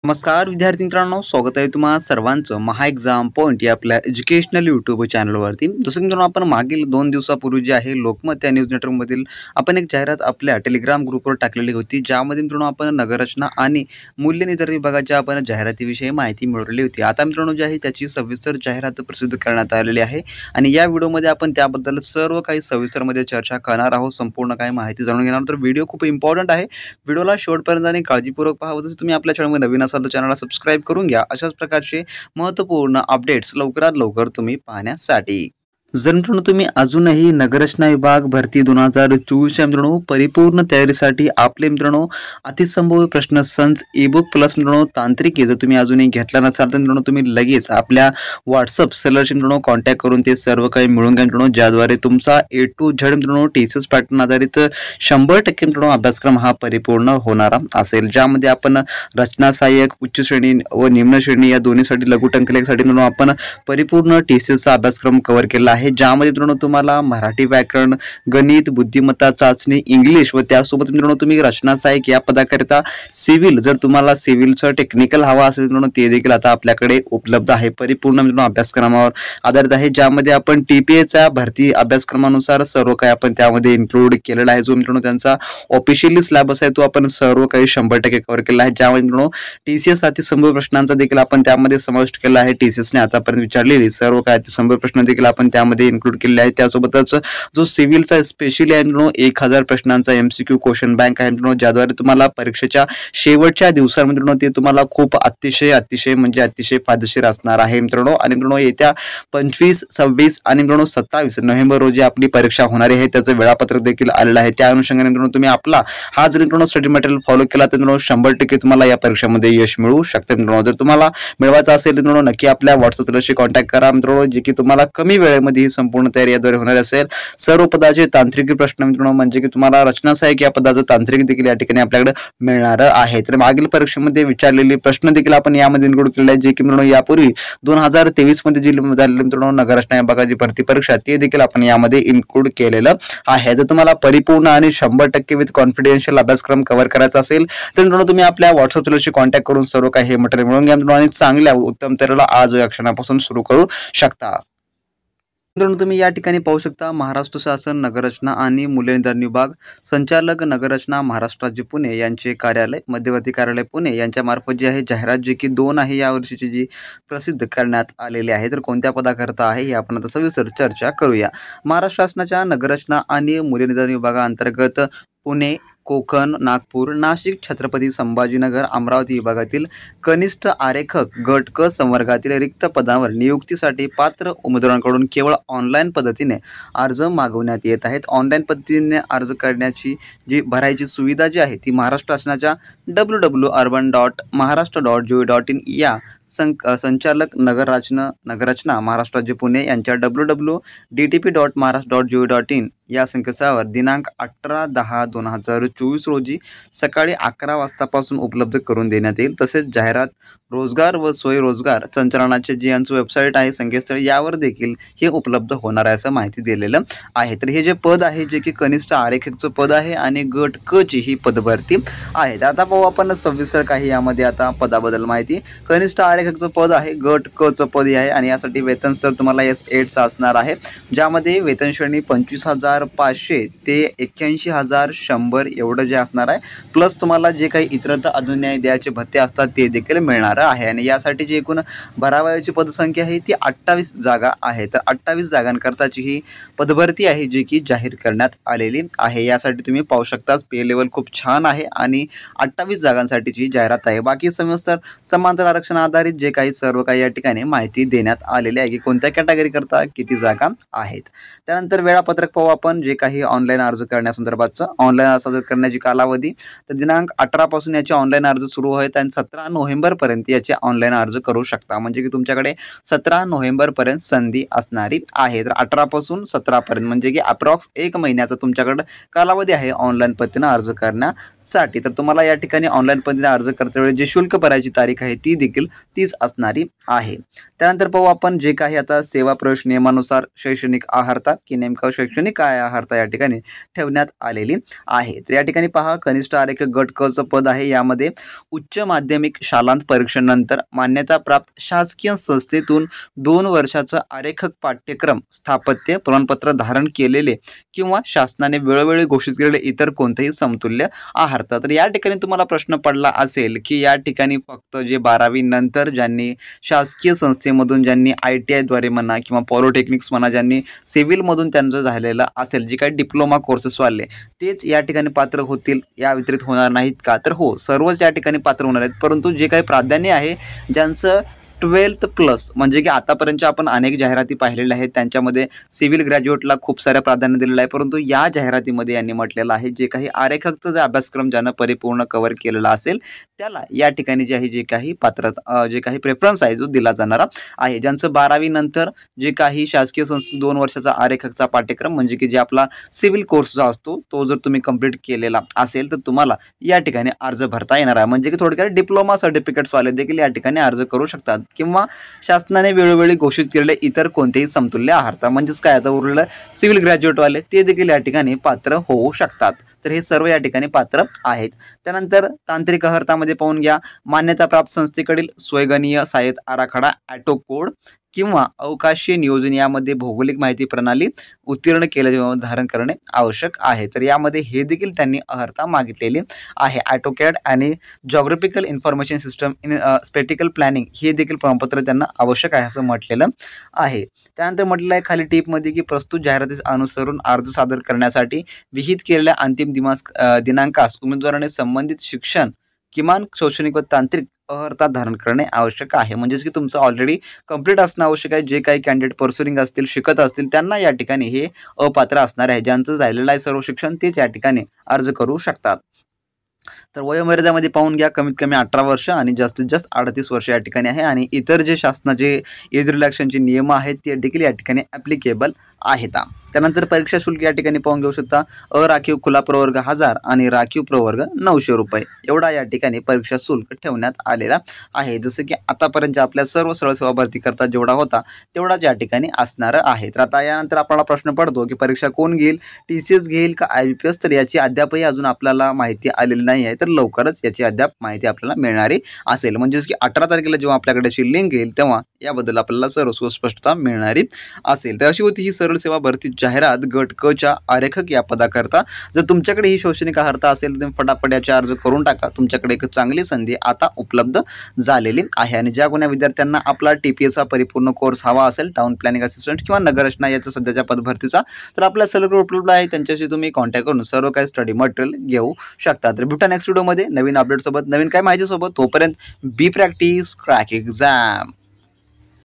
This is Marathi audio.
नमस्कार विद्यार्थी मित्रांनो, स्वागत आहे तुम्हा सर्वांचं महा एक्झाम पॉइंट या आपल्या एज्युकेशनल यूट्यूब चॅनलवरती। जसं मित्रांनो आपण मागील 2 दिवसापूर्वी जे आहे लोकमत या न्यूज नेटवर्कमधील आपण एक जाहिरात आपल्या टेलिग्राम ग्रुपवर टाकलेली होती, ज्यामध्ये मित्रांनो आपण नगररचना आणि मूल्यनिर्धारण विभागाच्या आपण जाहिरातीविषयी माहिती मिळवलेली होती। आता मित्रांनो जे आहे त्याची सविस्तर जाहिरात प्रसिद्ध करण्यात आलेली आहे आणि या व्हिडिओमध्ये आपण त्याबद्दल सर्व काही सविस्तरमध्ये चर्चा करणार आहोत। संपूर्ण काही माहिती जाणून घेणार आहोत, तर व्हिडिओ खूप इम्पॉर्टंट आहे। व्हिडिओला शेवटपर्यंत आणि काळजीपूर्वक पहा। जर तुम्ही आपल्या चॅनलमध्ये नवीन असाल तर चॅनलला सबस्क्राइब करून घ्या, अशाच प्रकारचे महत्त्वपूर्ण अपडेट्स लवकरात लवकर तुम्ही पाहण्यासाठी। जर मित्रांनो तुम्ही अजूनही नगररचना विभाग भरती 2024 मित्रांनो परिपूर्ण तयारीसाठी आपले मित्रांनो अतिसंभाव्य प्रश्न संच ई-बुक प्लस मित्रांनो तांत्रिक जर तुम्ही अजूनही घेतला नसाल तर मित्रांनो तुम्ही लगेच आपल्या व्हॉट्सअप सेलरशी मित्रांनो कॉन्टॅक्ट करून ते सर्व काही मिळवून घ्या मित्रांनो, ज्याद्वारे तुमचा A to Z मित्रांनो टीसीएस पॅटर्न आधारित 100% मित्रांनो अभ्यासक्रम हा परिपूर्ण होणारा असेल, ज्यामध्ये आपण रचना सहाय्यक उच्च श्रेणी व निम्न श्रेणी या दोन्हीसाठी लघु टंकलेखसाठी मित्रांनो आपण परिपूर्ण टीसीएसचा अभ्यासक्रम कव्हर केला आहे, ज्यामध्ये मित्रांनो तुम्हाला मराठी व्याकरण, गणित, बुद्धिमत्ता चाचणी, इंग्लिश व त्यासोबत मित्रांनो तुम्ही रचना सहाय्यक या पदाकरिता सिव्हिल जर तुम्हाला सिव्हिलचं टेक्निकल हवा असेल मित्रांनो ते देखील आता आपल्याकडे उपलब्ध आहे। परिपूर्ण मित्रांनो अभ्यासक्रमावर आधारित आहे, ज्यामध्ये आपण टीपीएच्या भरती अभ्यासक्रमानुसार सर्व काही आपण त्यामध्ये इन्क्लूड केलेला आहे। जो मित्रांनो त्यांचा ऑफिशियली सिलेबस आहे तो आपण सर्व काही 100% कव्हर केला आहे, ज्यामध्ये मित्रांनो टीसीएस अतिसंभाव्य प्रश्नांचा देखील आपण त्यामध्ये समाविष्ट केला आहे। टीसीएसने आतापर्यंत विचारलेली सर्व काही अतिसंभाव्य प्रश्न देखील आपण त्यामध्ये इन्क्लूड केलेले आहे। त्यासोबतच जो सिव्हिलचा स्पेशली आहे मित्रांनो 1000 प्रश्नांचा एमसीक्यू क्वेश्चन बँक आहे मित्रांनो, ज्याद्वारे तुम्हाला परीक्षेच्या शेवटच्या दिवसांमध्ये मित्रांनो ते तुम्हाला खूप अतिशय फायदेशीर असणार आहे मित्रांनो। आणि मित्रांनो येत्या 25, 26 आणि मित्रांनो 27 नोव्हेंबर रोजी आपली परीक्षा होणार आहे, त्याचं वेळापत्रक देखील आलेलं आहे। त्या अनुषंगाने मित्रांनो तुम्ही आपला हा जर मित्रांनो स्टडी मटेरियल फॉलो केला तर मित्रांनो 100% तुम्हाला या परीक्षेमध्ये यश मिळू शकते मित्रांनो। जर तुम्हाला मिळवायचं असेल तर मित्रांनो नक्की आपल्या व्हॉट्सअप सेलरशी कॉन्टॅक्ट करा मित्रांनो, जे की तुम्हाला कमी वेळेमध्ये ही संपूर्ण तयारी याद्वारे होणार असेल। सर्व पदाचे तांत्रिक प्रश्न मित्रांनो म्हणजे की तुम्हाला रचना सहाय्यक या पदाचं तांत्रिक देखील या ठिकाणी आपल्याकडे मिळणार आहे। तर मागील परीक्षेमध्ये विचारलेले प्रश्न देखील आपण यामध्ये इन्क्लूड केलेले आहेत, जे की मित्रांनो यापूर्वी 2023 मध्ये जी झालेली मित्रांनो नगररचना विभागाची भरती परीक्षा ते देखील आपण यामध्ये इन्क्लूड केलेलं आहे। जर तुम्हाला परिपूर्ण आणि 100% विथ कॉन्फिडेन्शियल अभ्यासक्रम कव्हर करायचा असेल तर मित्रांनो तुम्ही आपल्या व्हॉट्सअप सेलरशी कॉन्टॅक्ट करून सर्व काही हे मटेरियल मिळवून घ्या मित्रांनो आणि चांगल्या उत्तम तयारीला आज या क्षणापासून सुरू करू शकता। मित्रांनो तुम्ही या ठिकाणी पाहू शकता महाराष्ट्र शासन नगररचना आणि मूल्यनिर्धारण विभाग संचालक नगररचना महाराष्ट्र राज्य पुणे यांचे कार्यालय मध्यवर्ती कार्यालय पुणे यांच्या मार्फत जी आहे जाहिरात जी की 2 आहे या वर्षीची जी प्रसिद्ध करण्यात आलेली आहे। तर कोणत्या पदाकरता आहे हे आपण आता सविस्तर चर्चा करूया। महाराष्ट्र शासनाच्या नगररचना आणि मूल्यनिर्धारण विभागाअंतर्गत पुणे, कोकण, नागपूर, नाशिक, छत्रपती संभाजीनगर, अमरावती विभागातील कनिष्ठ आरेखक गट क संवर्गातील रिक्त पदावर नियुक्तीसाठी पात्र उमेदवारांकडून केवळ ऑनलाईन पद्धतीने अर्ज मागवण्यात येत आहेत। ऑनलाईन पद्धतीने अर्ज करण्याची जी भरायची सुविधा जी आहे ती महाराष्ट्र शासनाच्या www.urban.maharashtra.gov.in या संचालक नगररचना महाराष्ट्र राज्य पुणे यांच्या www.dtp.maharashtra.gov.in या संकेतस्थळावर दिनांक 18/10/2024 रोजी सकाळी 11 वाजतापासून उपलब्ध करून देण्यात येईल। तसेच जाहिरात रोजगार व स्वयंरोजगार संचालनाचे जे यांचं वेबसाईट आहे संकेतस्थळ यावर देखील हे उपलब्ध होणार आहे असं माहिती दिलेलं आहे। तर हे जे पद आहे जे की कनिष्ठ आरेखकचं पद आहे आणि गट क ची ही पदभरती आहे। आता पाहू आपण सविस्तर काही यामध्ये आता पदाबद्दल माहिती। कनिष्ठ आरेखकचं पद आहे, गट क चं पद आहे आणि यासाठी वेतन स्तर तुम्हाला S8 चा असणार आहे, ज्यामध्ये वेतन श्रेणी 25,500 ते 81,100 एवढं जे असणार आहे, प्लस तुम्हाला जे काही इतरत्र अनुन्याय द्यायचे भत्ते असतात ते देखील मिळणार आहे। आणि यासाठी जी एकूण भरावयाची पदसंख्या आहे ती 28 जागा आहे। तर 28 जागांकरताची ही पदभरती आहे जी की जाहीर करण्यात आलेली आहे। यासाठी तुम्ही पाहू शकता पे लेवल खूप छान आहे आणि 28 जागांसाठीची जाहिरात आहे। बाकी सविस्तर समांतर आरक्षण आधारित जे काही सर्व काही या ठिकाणी माहिती देण्यात आलेली आहे की कोणत्या कॅटेगरी करता किती जागा आहेत। त्यानंतर वेळापत्रक पाहू आपण जे काही ऑनलाईन अर्ज करण्यासंदर्भातचं। ऑनलाईन अर्ज करण्याची कालावधी तर दिनांक 18 पासून याचे ऑनलाईन अर्ज सुरू आहेत आणि 17 नोव्हेंबर पर्यंत याचे ऑनलाईन अर्ज करू शकता, म्हणजे की तुमच्याकडे 17 नोव्हेंबर पर्यंत संधी असणारी आहे। तर 18 पासून 17 पर्यंत म्हणजे की अप्रॉक्स 1 महिन्याचा तुमच्याकडे कालावधी आहे ऑनलाईन पद्धतीने अर्ज करण्यासाठी। तर तुम्हाला या ठिकाणी ऑनलाईन पद्धतीने अर्ज करते वेळी जे शुल्क भरायची तारीख आहे ती देखील तीच असणारी आहे। त्यानंतर पाहू आपण जे काही आता सेवा प्रवेश नियमानुसार शैक्षणिक अर्हता की नेमका शैक्षणिक काय अर्हता या ठिकाणी ठेवण्यात आलेली आहे। तर या ठिकाणी पहा कनिष्ठ आरेखक गट क चं पद आहे. यामध्ये उच्च माध्यमिक शालांत परीक्षेनंतर मान्यता प्राप्त शासकीय संस्थेतून 2 वर्षाचं आरेखक पाठ्यक्रम स्थापत्य प्रमाणपत्र धारण केलेले किंवा शासनाने वेळोवेळी घोषित केलेले इतर कोणतेही समतुल्य आहारतात. तर या ठिकाणी तुम्हाला प्रश्न पडला असेल की या ठिकाणी फक्त जे 12वी नंतर ज्यांनी शासकीय संस्थेमधून ज्यांनी ITI द्वारे म्हणा किंवा पॉलिटेक्निक्स म्हणा ज्यांनी सिव्हिलमधून त्यांचं झालेलं असेल, जे काही डिप्लोमा कोर्सेस वाले तेच या ठिकाणी पात्र होतील, या व्यतिरिक्त होणार नाहीत का? तर हो, सर्वच या ठिकाणी पात्र होणार आहेत. परंतु जे काही प्राधान्य आहे ज्यांचं 12th प्लस म्हणजे की आतापर्यंतच्या आपण अनेक जाहिराती पाहिलेल्या आहेत, त्यांच्यामध्ये सिव्हिल ग्रॅज्युएटला खूप साऱ्या प्राधान्य दिलेलं आहे. परंतु या जाहिरातीमध्ये यांनी म्हटलेलं आहे जे काही आरेखकचा जो अभ्यासक्रम ज्यानं परिपूर्ण कव्हर केलेला असेल त्याला या ठिकाणी जे आहे जे काही पात्रता जे काही प्रेफरन्स आहे जो दिला जाणारा आहे. ज्यांचं 12वी नंतर जे काही शासकीय संस्थे 2 वर्षाचा आरेखकचा पाठ्यक्रम म्हणजे की जे आपला सिव्हिल कोर्स जो असतो तो जर तुम्ही कंप्लीट केलेला असेल तर तुम्हाला या ठिकाणी अर्ज भरता येणार आहे. म्हणजे की थोडक्यात डिप्लोमा सर्टिफिकेट्सवाले देखील या ठिकाणी अर्ज करू शकतात किंवा शासनाने वेळोवेळी घोषित केलेले इतर कोणतेही समतुल्य आहारता म्हणजेच काय आता उरलेलं सिव्हिल ग्रॅज्युएटवाले ते देखील या ठिकाणी पात्र होऊ शकतात. तर हे सर्व या ठिकाणी पात्र आहेत. त्यानंतर तांत्रिक अर्हतामध्ये पाहून घ्या, मान्यताप्राप्त संस्थेकडील स्वयंगणीय सहाय्यता आराखडा ॲटो कोड किंवा अवकाशीय नियोजन यामध्ये भौगोलिक माहिती प्रणाली उत्तीर्ण केल्याचे धारण करणे आवश्यक आहे. तर यामध्ये हे देखील त्यांनी अर्हता मागितलेली आहे. ऑटोकॅड आणि geographical information system in spatial planning हे देखील प्रमाणपत्र त्यांना आवश्यक आहे असं म्हटलेलं आहे. त्यानंतर म्हटलेलं आहे खाली टिपमध्ये की प्रस्तुत जाहिरातीस अनुसरून अर्ज सादर करण्यासाठी विहित केलेल्या अंतिम दिनांकास उमेदवाराने संबंधित शिक्षण किमान शैक्षणिक व तांत्रिक अर्हता धारण करणे आवश्यक आहे. म्हणजेच की तुमचं ऑलरेडी कंप्लीट असणं आवश्यक आहे. जे काही कॅन्डिडेट पर्सुइंग असतील शिकत असतील त्यांना या ठिकाणी हे अपात्र असणार आहे. ज्यांचं झालेलं आहे सर्व शिक्षण तेच या ठिकाणी अर्ज करू शकतात. तर वयोमर्यादेमध्ये पाहून घ्या, कमीत कमी 18 वर्ष आणि जास्तीत जास्त 38 वर्ष या ठिकाणी आहे आणि इतर जे शासनाचे एज रिलॅक्शनचे नियम आहेत ते देखील या ठिकाणी ॲप्लिकेबल आहेत. त्यानंतर परीक्षा शुल्क या ठिकाणी पाहून घेऊ शकता. अराखीव खुला प्रवर्ग 1000 आणि राखीव प्रवर्ग 900 रुपये एवढा या ठिकाणी परीक्षा शुल्क ठेवण्यात आलेला आहे. जसं की आतापर्यंत आपल्या सर्व सरळ सेवा भरती करता जेवढा होता तेवढाच या ठिकाणी असणार आहे. तर आता यानंतर आपल्याला प्रश्न पडतो की परीक्षा कोण घेईल, TCS घेईल का IBPS? तर याची अद्यापही अजून आपल्याला माहिती आलेली नाही आहे. तर लवकरच याची अद्याप माहिती आपल्याला मिळणारी असेल. म्हणजेच की 18 तारखेला जेव्हा आपल्याकडे अशी लिंक येईल तेव्हा याबद्दल आपल्याला सर्व सुस्पष्टता मिळणारी असेल. तर अशी होती ही सरळ सेवा भरती जाहिरात गट क च्या आरेखक या पदाकरता. जर तुमच्याकडे ही शैक्षणिक अर्हता असेल तर तुम्ही फटाफट याचे अर्ज करून टाका. तुमच्याकडे एक चांगली संधी आता उपलब्ध झालेली आहे. आणि ज्या कोण्या विद्यार्थ्यांना आपला TPSचा परिपूर्ण कोर्स हवा असेल, टाउन प्लॅनिंग असिस्टंट किंवा नगररचना याचा सध्याच्या पदभरतीचा, तर आपल्या सर्व उपलब्ध आहे. त्यांच्याशी तुम्ही कॉन्टॅक्ट करून सर्व काही स्टडी मटेरियल घेऊ शकता. तर भेटूया नेक्स्ट व्हिडिओमध्ये नवीन अपडेट सोबत, नवीन काय माहिती सोबत. तोपर्यंत बी प्रॅक्टिस क्रॅक एक्झाम.